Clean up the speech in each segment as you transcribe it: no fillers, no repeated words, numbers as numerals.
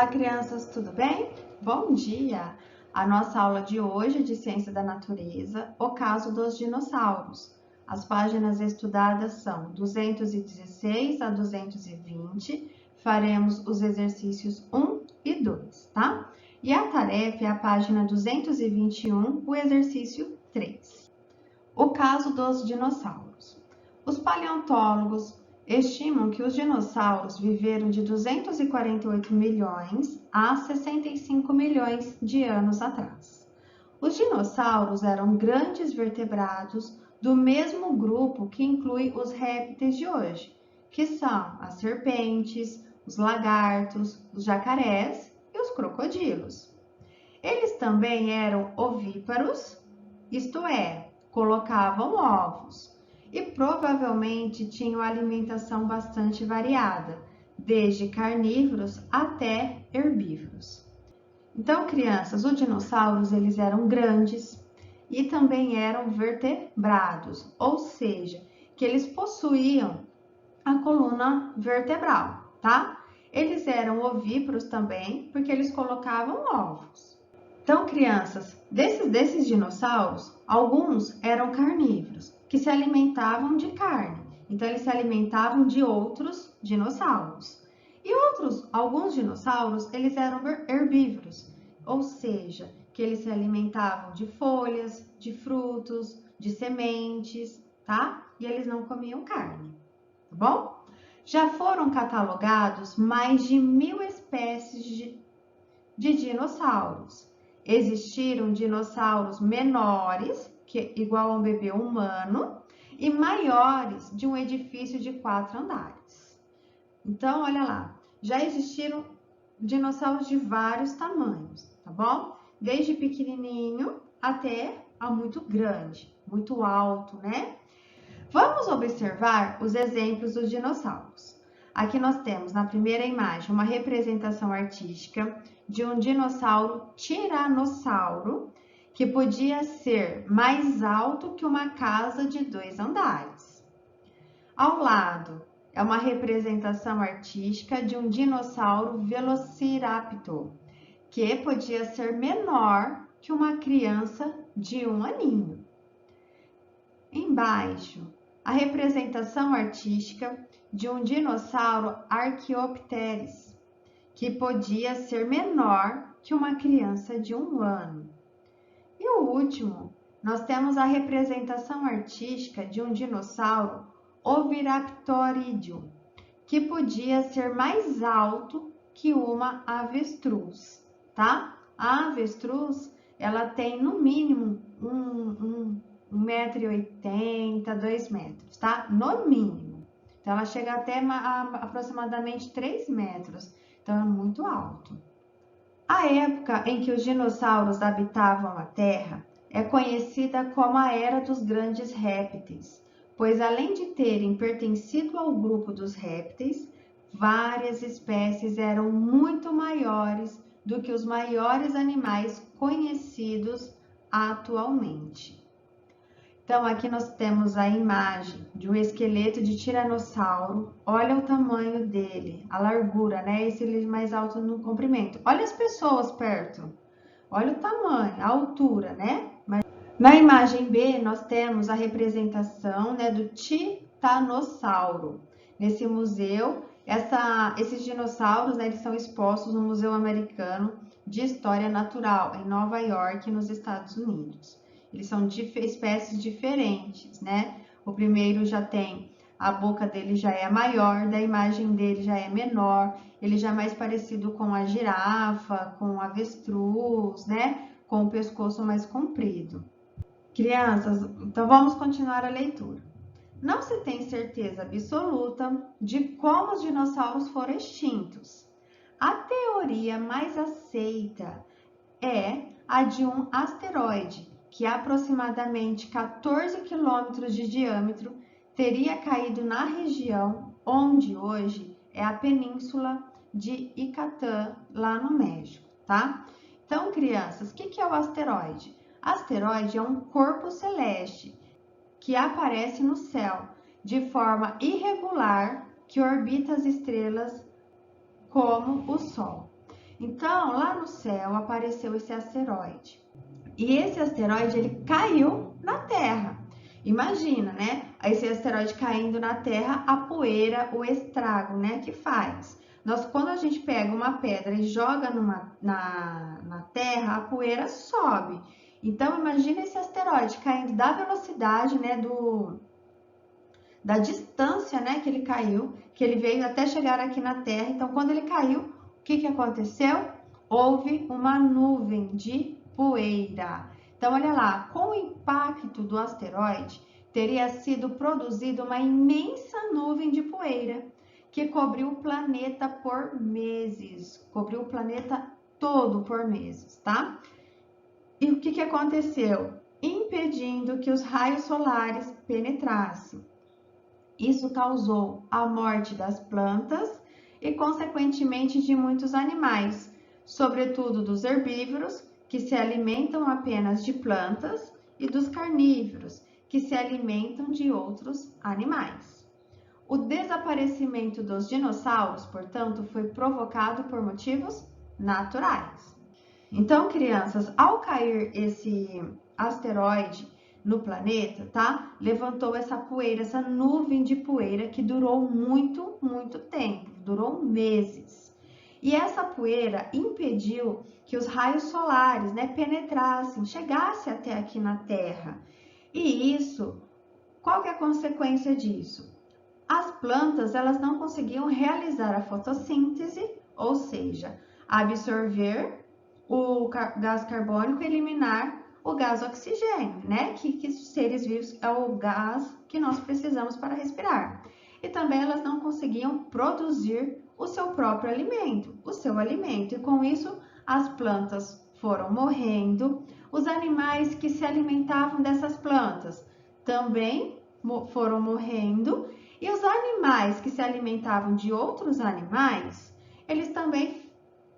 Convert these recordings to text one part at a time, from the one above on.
Olá, crianças, tudo bem? Bom dia! A nossa aula de hoje é de Ciência da Natureza, o caso dos dinossauros. As páginas estudadas são 216 a 220. Faremos os exercícios 1 e 2, tá? E a tarefa é a página 221, o exercício 3. O caso dos dinossauros. Os paleontólogos estimam que os dinossauros viveram de 248 milhões a 65 milhões de anos atrás. Os dinossauros eram grandes vertebrados do mesmo grupo que inclui os répteis de hoje, que são as serpentes, os lagartos, os jacarés e os crocodilos. Eles também eram ovíparos, isto é, colocavam ovos. E provavelmente tinham alimentação bastante variada, desde carnívoros até herbívoros. Então, crianças, os dinossauros eles eram grandes e também eram vertebrados, ou seja, que eles possuíam a coluna vertebral, tá? Eles eram ovíparos também, porque eles colocavam ovos. Então, crianças, desses dinossauros, alguns eram carnívoros, que se alimentavam de carne. Então, eles se alimentavam de outros dinossauros. E alguns dinossauros, eles eram herbívoros, ou seja, que eles se alimentavam de folhas, de frutos, de sementes, tá? E eles não comiam carne, tá bom? Já foram catalogados mais de 1000 espécies de dinossauros. Existiram dinossauros menores, igual a um bebê humano, e maiores de um edifício de 4 andares. Então, olha lá, já existiram dinossauros de vários tamanhos, tá bom? Desde pequenininho até a muito grande, muito alto, né? Vamos observar os exemplos dos dinossauros. Aqui nós temos na primeira imagem uma representação artística de um dinossauro tiranossauro que podia ser mais alto que uma casa de 2 andares. Ao lado é uma representação artística de um dinossauro velociraptor que podia ser menor que uma criança de 1 aninho. Embaixo, a representação artística de um dinossauro Archaeopteryx, que podia ser menor que uma criança de 1 ano. E o último, nós temos a representação artística de um dinossauro Oviraptoridium, que podia ser mais alto que uma avestruz, tá? A avestruz, ela tem no mínimo 1,80 m, 2 metros, tá? No mínimo. Então, ela chega até aproximadamente 3 metros. Então, é muito alto. A época em que os dinossauros habitavam a Terra é conhecida como a Era dos Grandes Répteis, pois além de terem pertencido ao grupo dos répteis, várias espécies eram muito maiores do que os maiores animais conhecidos atualmente. Então, aqui nós temos a imagem de um esqueleto de tiranossauro. Olha o tamanho dele, a largura, né? Esse ele é mais alto no comprimento. Olha as pessoas perto. Olha o tamanho, a altura, né? Na imagem B, nós temos a representação, né, do titanossauro. Nesse museu, esses dinossauros, né, eles são expostos no Museu Americano de História Natural, em Nova York, nos Estados Unidos. Eles são de espécies diferentes, né? O primeiro já tem, a boca dele já é maior, da imagem dele já é menor, ele já é mais parecido com a girafa, com o avestruz, né? Com o pescoço mais comprido. Crianças, então vamos continuar a leitura. Não se tem certeza absoluta de como os dinossauros foram extintos. A teoria mais aceita é a de um asteroide, que aproximadamente 14 quilômetros de diâmetro teria caído na região onde hoje é a península de Yucatán, lá no México, tá? Então, crianças, o que é o asteroide? Asteroide é um corpo celeste que aparece no céu de forma irregular que orbita as estrelas como o Sol. Então, lá no céu apareceu esse asteroide. E esse asteroide, ele caiu na Terra. Imagina, né? Esse asteroide caindo na Terra, a poeira, o estrago, né? Que faz. Quando a gente pega uma pedra e joga na Terra, a poeira sobe. Então, imagina esse asteroide caindo da velocidade, né? Da distância, né? Que ele caiu, que ele veio até chegar aqui na Terra. Então, quando ele caiu, o que aconteceu? Houve uma nuvem de poeira. Então, olha lá, com o impacto do asteroide, teria sido produzida uma imensa nuvem de poeira que cobriu o planeta por meses, cobriu o planeta todo por meses, tá? E o que aconteceu? Impedindo que os raios solares penetrassem. Isso causou a morte das plantas e, consequentemente, de muitos animais, sobretudo dos herbívoros, que se alimentam apenas de plantas, e dos carnívoros, que se alimentam de outros animais. O desaparecimento dos dinossauros, portanto, foi provocado por motivos naturais. Então, crianças, ao cair esse asteroide no planeta, tá? Levantou essa poeira, essa nuvem de poeira que durou muito, muito tempo, durou meses. E essa poeira impediu que os raios solares, né, penetrassem, chegassem até aqui na Terra. E isso, qual que é a consequência disso? As plantas, elas não conseguiam realizar a fotossíntese, ou seja, absorver o gás carbônico e eliminar o gás oxigênio, né? Que seres vivos é o gás que nós precisamos para respirar. E também elas não conseguiam produzir o seu próprio alimento, o seu alimento. E com isso, as plantas foram morrendo. Os animais que se alimentavam dessas plantas também foram morrendo. E os animais que se alimentavam de outros animais, eles também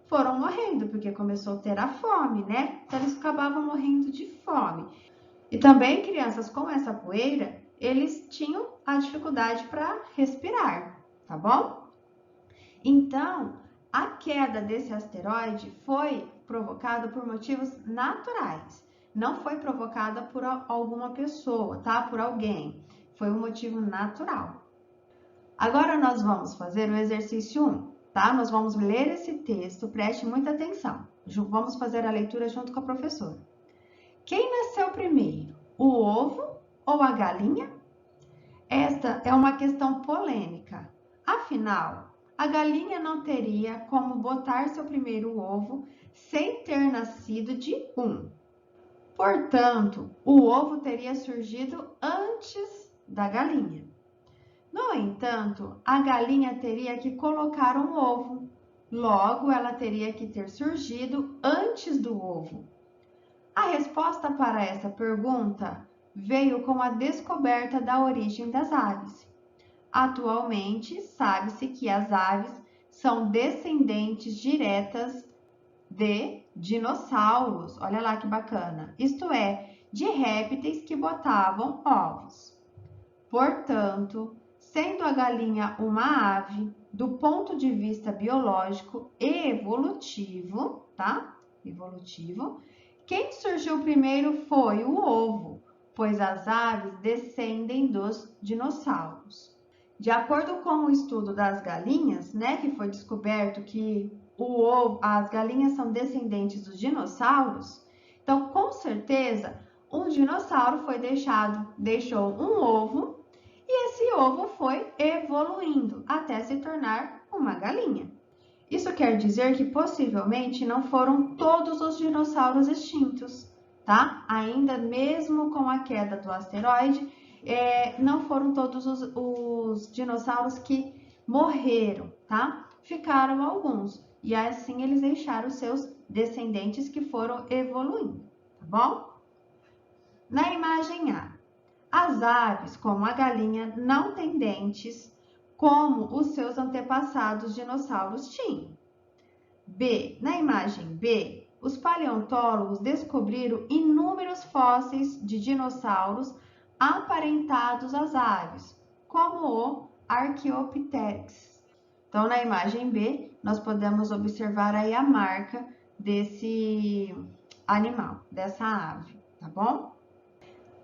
foram morrendo, porque começou a ter a fome, né? Então, eles acabavam morrendo de fome. E também, crianças, com essa poeira, eles tinham a dificuldade para respirar, tá bom? Então, a queda desse asteroide foi provocada por motivos naturais. Não foi provocada por alguma pessoa, tá? Por alguém. Foi um motivo natural. Agora nós vamos fazer o exercício 1, tá? Nós vamos ler esse texto, preste muita atenção. Vamos fazer a leitura junto com a professora. Quem nasceu primeiro, o ovo ou a galinha? Esta é uma questão polêmica. Afinal, a galinha não teria como botar seu primeiro ovo sem ter nascido de um. Portanto, o ovo teria surgido antes da galinha. No entanto, a galinha teria que colocar um ovo, logo ela teria que ter surgido antes do ovo. A resposta para essa pergunta veio com a descoberta da origem das aves. Atualmente, sabe-se que as aves são descendentes diretas de dinossauros. Olha lá que bacana! Isto é, de répteis que botavam ovos. Portanto, sendo a galinha uma ave, do ponto de vista biológico e evolutivo, tá? Evolutivo, quem surgiu primeiro foi o ovo, pois as aves descendem dos dinossauros. De acordo com o estudo das galinhas, né, que foi descoberto que as galinhas são descendentes dos dinossauros, então com certeza um dinossauro deixou um ovo e esse ovo foi evoluindo até se tornar uma galinha. Isso quer dizer que possivelmente não foram todos os dinossauros extintos, tá? Ainda mesmo com a queda do asteroide, não foram todos os dinossauros que morreram, tá? Ficaram alguns e assim eles deixaram seus descendentes que foram evoluindo, tá bom? Na imagem A, as aves, como a galinha, não têm dentes como os seus antepassados dinossauros tinham. B, na imagem B, os paleontólogos descobriram inúmeros fósseis de dinossauros aparentados às aves, como o Archaeopteryx. Então, na imagem B, nós podemos observar aí a marca desse animal, dessa ave, tá bom?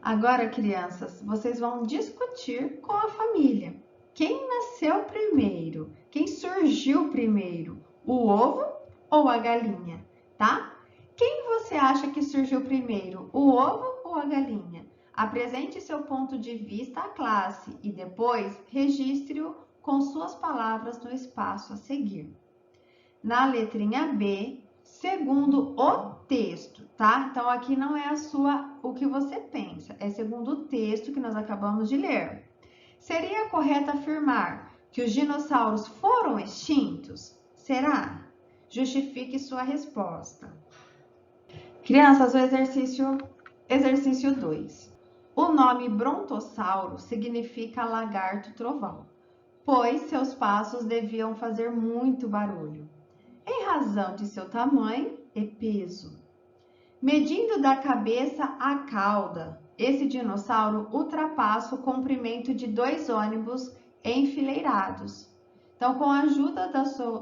Agora, crianças, vocês vão discutir com a família. Quem nasceu primeiro? Quem surgiu primeiro? O ovo ou a galinha, tá? Quem você acha que surgiu primeiro? O ovo ou a galinha? Apresente seu ponto de vista à classe e depois registre-o com suas palavras no espaço a seguir. Na letrinha B, segundo o texto, tá? Então aqui não é o que você pensa, é segundo o texto que nós acabamos de ler. Seria correto afirmar que os dinossauros foram extintos? Será? Justifique sua resposta. Crianças, o exercício 2. O nome brontossauro significa lagarto trovão, pois seus passos deviam fazer muito barulho, em razão de seu tamanho e peso. Medindo da cabeça à cauda, esse dinossauro ultrapassa o comprimento de 2 ônibus enfileirados. Então, com a ajuda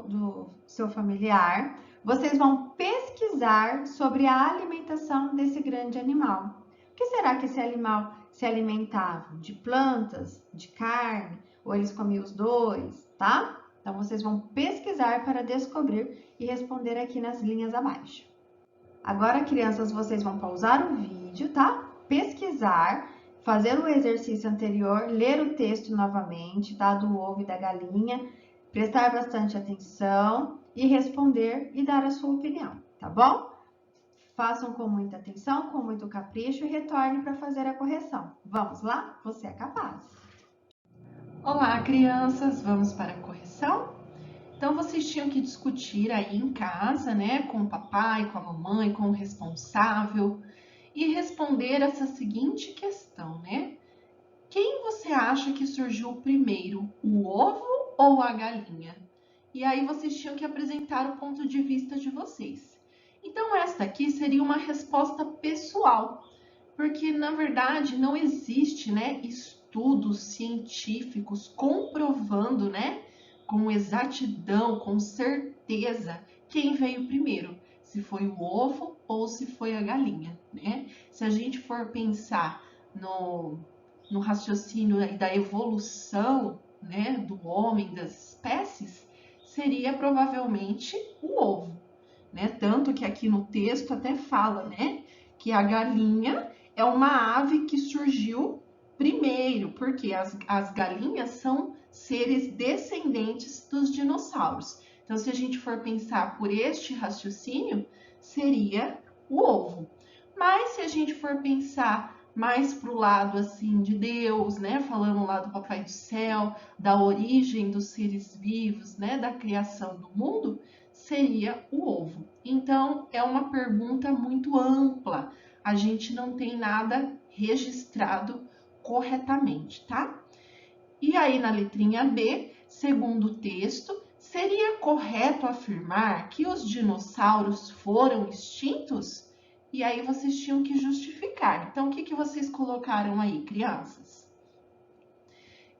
do seu familiar, vocês vão pesquisar sobre a alimentação desse grande animal. O que será que esse animal se alimentava? De plantas, de carne, ou eles comiam os dois, tá? Então, vocês vão pesquisar para descobrir e responder aqui nas linhas abaixo. Agora, crianças, vocês vão pausar o vídeo, tá? Pesquisar, fazer o exercício anterior, ler o texto novamente, tá? Do ovo e da galinha, prestar bastante atenção e responder e dar a sua opinião, tá bom? Façam com muita atenção, com muito capricho e retorne para fazer a correção. Vamos lá? Você é capaz! Olá, crianças! Vamos para a correção? Então, vocês tinham que discutir aí em casa, né, com o papai, com a mamãe, com o responsável e responder essa seguinte questão, né? Quem você acha que surgiu primeiro, o ovo ou a galinha? E aí vocês tinham que apresentar o ponto de vista de vocês. Então, esta aqui seria uma resposta pessoal, porque na verdade não existe, né, estudos científicos comprovando, né, com exatidão, com certeza, quem veio primeiro, se foi o ovo ou se foi a galinha, né? Se a gente for pensar no raciocínio da evolução, né, do homem, das espécies, seria provavelmente o ovo, né? Tanto que aqui no texto até fala, né, que a galinha é uma ave que surgiu primeiro, porque as galinhas são seres descendentes dos dinossauros. Então, se a gente for pensar por este raciocínio, seria o ovo. Mas se a gente for pensar mais para o lado assim de Deus, né, falando lá do Papai do Céu, da origem dos seres vivos, né, da criação do mundo, seria o ovo. Então, é uma pergunta muito ampla. A gente não tem nada registrado corretamente, tá? E aí, na letrinha B, segundo o texto, seria correto afirmar que os dinossauros foram extintos? E aí, vocês tinham que justificar. Então, o que vocês colocaram aí, crianças?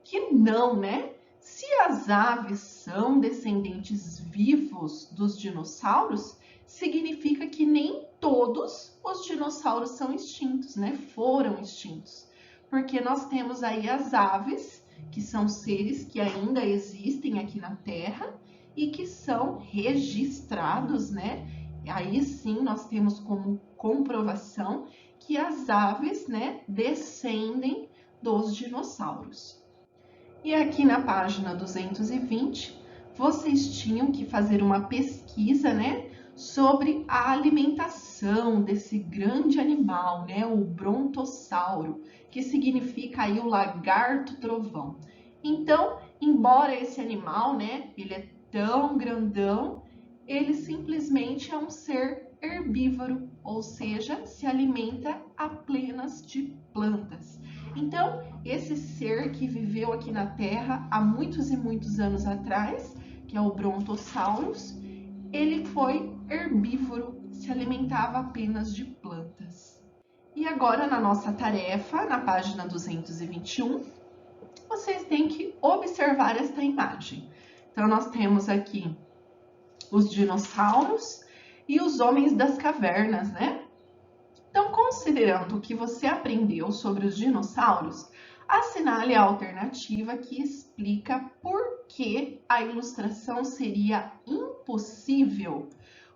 Que não, né? Se as aves são descendentes vivos dos dinossauros, significa que nem todos os dinossauros são extintos, né? Foram extintos. Porque nós temos aí as aves, que são seres que ainda existem aqui na Terra e que são registrados, né? Aí sim nós temos como comprovação que as aves, né, descendem dos dinossauros. E aqui na página 220, vocês tinham que fazer uma pesquisa, né, sobre a alimentação desse grande animal, né, o brontossauro, que significa aí o lagarto trovão. Então, embora esse animal, né, ele é tão grandão, ele simplesmente é um ser herbívoro, ou seja, se alimenta apenas de plantas. Então, esse ser que viveu aqui na Terra há muitos e muitos anos atrás, que é o Brontosaurus, ele foi herbívoro, se alimentava apenas de plantas. E agora, na nossa tarefa, na página 221, vocês têm que observar esta imagem. Então, nós temos aqui os dinossauros e os homens das cavernas, né? Então, considerando o que você aprendeu sobre os dinossauros, assinale a alternativa que explica por que a ilustração seria impossível.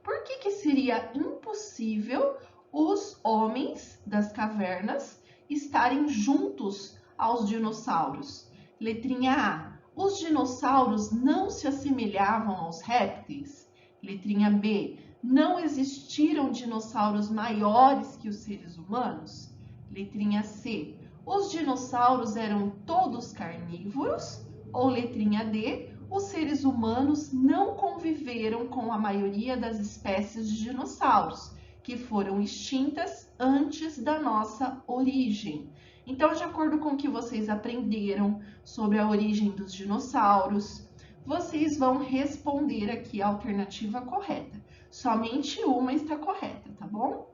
Por que seria impossível os homens das cavernas estarem juntos aos dinossauros? Letrinha A. Os dinossauros não se assemelhavam aos répteis? Letrinha B. Não existiram dinossauros maiores que os seres humanos? Letrinha C. Os dinossauros eram todos carnívoros? Ou letrinha D. Os seres humanos não conviveram com a maioria das espécies de dinossauros, que foram extintas antes da nossa origem. Então, de acordo com o que vocês aprenderam sobre a origem dos dinossauros, vocês vão responder aqui a alternativa correta. Somente uma está correta, tá bom?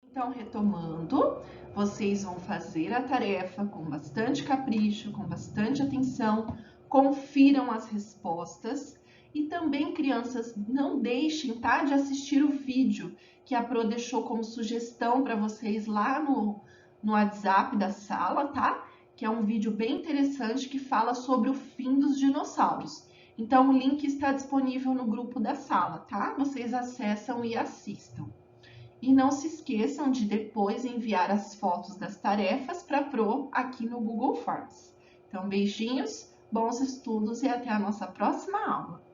Então, retomando, vocês vão fazer a tarefa com bastante capricho, com bastante atenção, confiram as respostas e também, crianças, não deixem, tá, de assistir o vídeo que a Pro deixou como sugestão para vocês lá no WhatsApp da sala, tá? Que é um vídeo bem interessante que fala sobre o fim dos dinossauros. Então, o link está disponível no grupo da sala, tá? Vocês acessam e assistam. E não se esqueçam de depois enviar as fotos das tarefas para a Pro aqui no Google Forms. Então, beijinhos, bons estudos e até a nossa próxima aula.